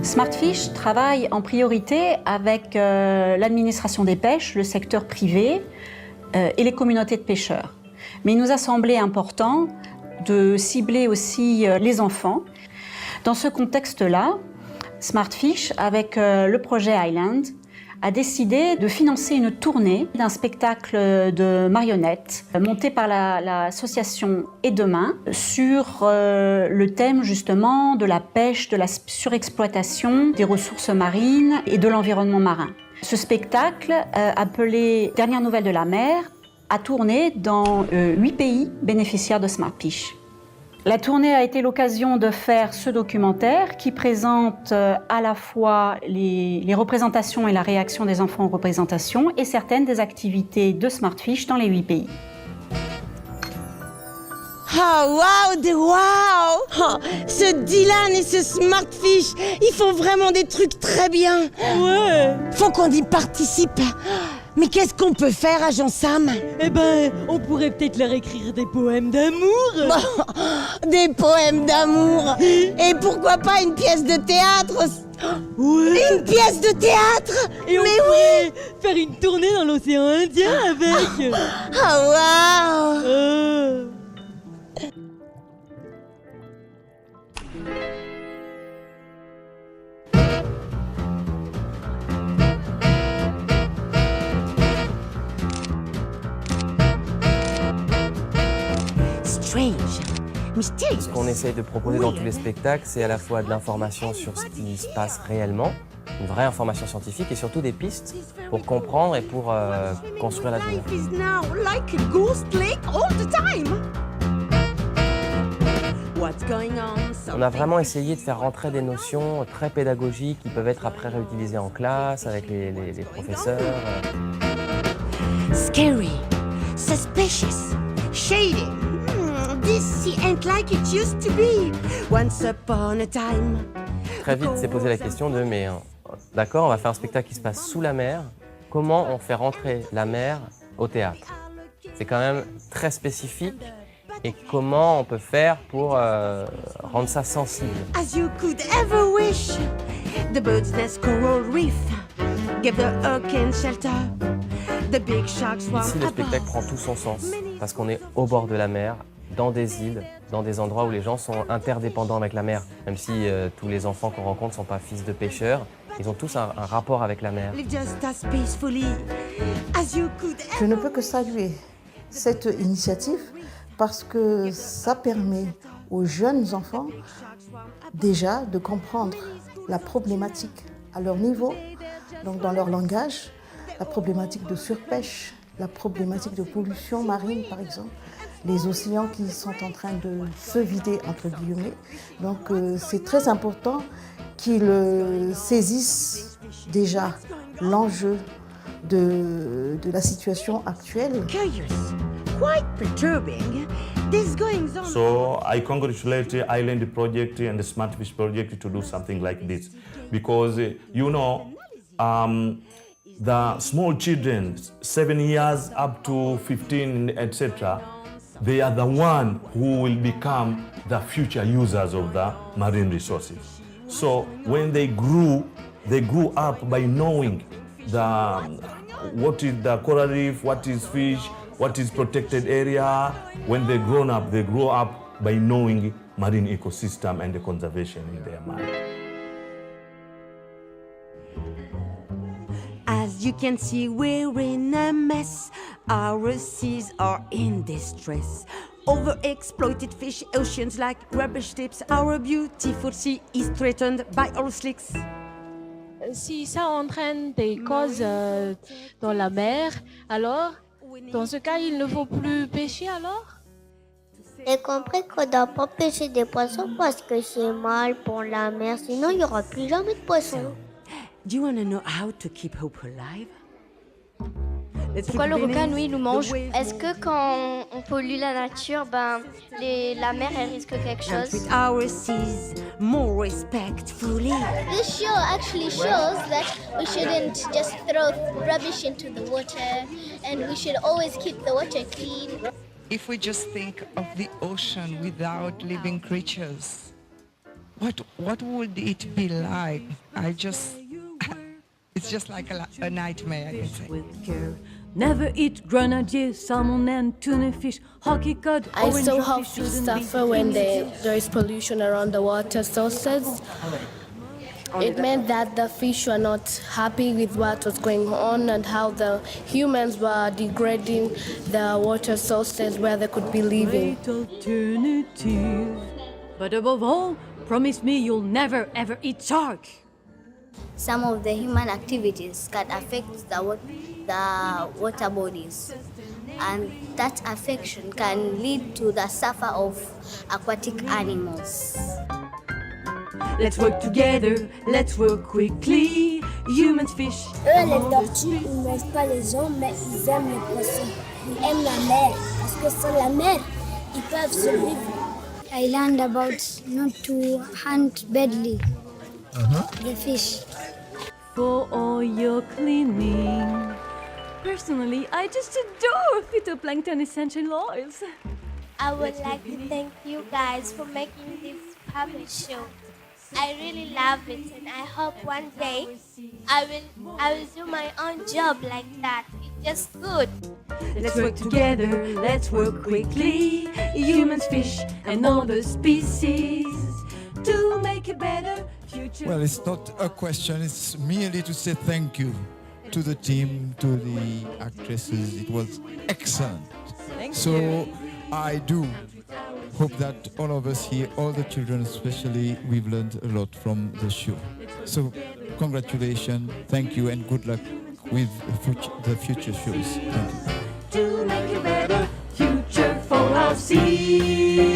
Smartfish travaille en priorité avec l'administration des pêches, le secteur privé et les communautés de pêcheurs. Mais il nous a semblé important de cibler aussi les enfants. Dans ce contexte-là, Smartfish, avec le projet Island, a décidé de financer une tournée d'un spectacle de marionnettes monté par l'association Et Demain sur le thème justement de la pêche, de la surexploitation des ressources marines et de l'environnement marin. Ce spectacle, appelé Dernières nouvelles de la mer, a tourné dans 8 pays bénéficiaires de Smartfish. La tournée a été l'occasion de faire ce documentaire qui présente à la fois les représentations et la réaction des enfants aux représentations et certaines des activités de Smartfish dans les 8 pays. Oh wow! Ce Dylan et ce Smartfish, ils font vraiment des trucs très bien. Ouais. Faut qu'on y participe. Mais qu'est-ce qu'on peut faire, agent Sam? Eh ben, on pourrait peut-être leur écrire des poèmes d'amour. Des poèmes d'amour. Et pourquoi pas une pièce de théâtre? Ouais. Une pièce de théâtre? Et on pourrait faire une tournée dans l'océan Indien avec. Oh wow! Ce qu'on essaye de proposer dans tous les spectacles, c'est à la fois de l'information sur ce qui se passe réellement, une vraie information scientifique et surtout des pistes pour comprendre et pour construire l'avenir. On a vraiment essayé de faire rentrer des notions très pédagogiques qui peuvent être après réutilisées en classe avec les professeurs. Scary, suspicious, shady. This sea ain't like it used to be. Once upon a time. Très vite, s'est posé la question de mais d'accord, on va faire un spectacle qui se passe sous la mer. Comment on fait rentrer la mer au théâtre? C'est quand même très spécifique. Et comment on peut faire pour rendre ça sensible? As you could ever wish, the bird's nest coral reef give the hurricane shelter. The big sharks swam Ici, le spectacle prend tout son sens parce qu'on est au bord de la mer, dans des îles, dans des endroits où les gens sont interdépendants avec la mer. Même si tous les enfants qu'on rencontre ne sont pas fils de pêcheurs, ils ont tous un rapport avec la mer. Je ne peux que saluer cette initiative parce que ça permet aux jeunes enfants déjà de comprendre la problématique à leur niveau, donc dans leur langage, la problématique de surpêche, la problématique de pollution marine par exemple, les océans qui sont en train de se vider entre guillemets. Donc c'est très important qu'ils saisissent déjà l'enjeu de la situation actuelle. Quite perturbing. This going on. So I congratulate the Island Project and the Smartfish Project to do something like this, because you know, the small children, 7 years up to 15, etc., they are the one who will become the future users of the marine resources. So when they grew up by knowing what is the coral reef, what is fish, what is protected area. When they grow up by knowing marine ecosystem and the conservation in their mind. As you can see, we're in a mess. Our seas are in distress. Overexploited fish oceans like rubbish tips. Our beautiful sea is threatened by our slicks. Si ça entraîne des causes dans la mer, alors dans ce cas, il ne faut plus pêcher alors? J'ai compris qu'on ne doit pas pêcher des poissons parce que c'est mal pour la mer, sinon il n'y aura plus jamais de poissons. Do you want to know how to keep hope alive? Pourquoi le requin, lui, nous mange? Est-ce que quand on pollue la nature, la mer, elle risque quelque chose? Treat our seas more respectfully. This show actually shows that we shouldn't just throw rubbish into the water and we should always keep the water clean. If we just think of the ocean without living creatures, what would it be like? It's just like a nightmare, I can say. With care. Never eat grenadier, salmon and tuna fish, hockey cod, I orange saw or how fish fish shouldn't be suffer when eaten. there is pollution around the water sources. It meant that the fish were not happy with what was going on and how the humans were degrading the water sources where they could be living. Great alternative. But above all, promise me you'll never ever eat shark. Some of the human activities can affect the water bodies, and that affection can lead to the suffer of aquatic animals. Let's work together, let's work quickly. Humans, fish. Eux, les tortues, ils ne mangent pas les gens, mais ils aiment les poissons. Ils aiment la mer, parce que sans la mer, ils peuvent survivre. I learned about not to hunt badly the fish. For all your cleaning. Personally, I just adore phytoplankton essential oils. I would like to thank you guys for making this puppet show. I really love it, and I hope one day I will do my own job like that. It's just good. Let's work together, let's work quickly. Humans, fish, and all the species to make a better future. Well, it's not a question, it's merely to say thank you to the team, to the actresses. It was excellent. So I do hope that all of us here, all the children especially, we've learned a lot from the show. So congratulations, thank you, and good luck with the future shows. Thank you. To make a better future for our seas.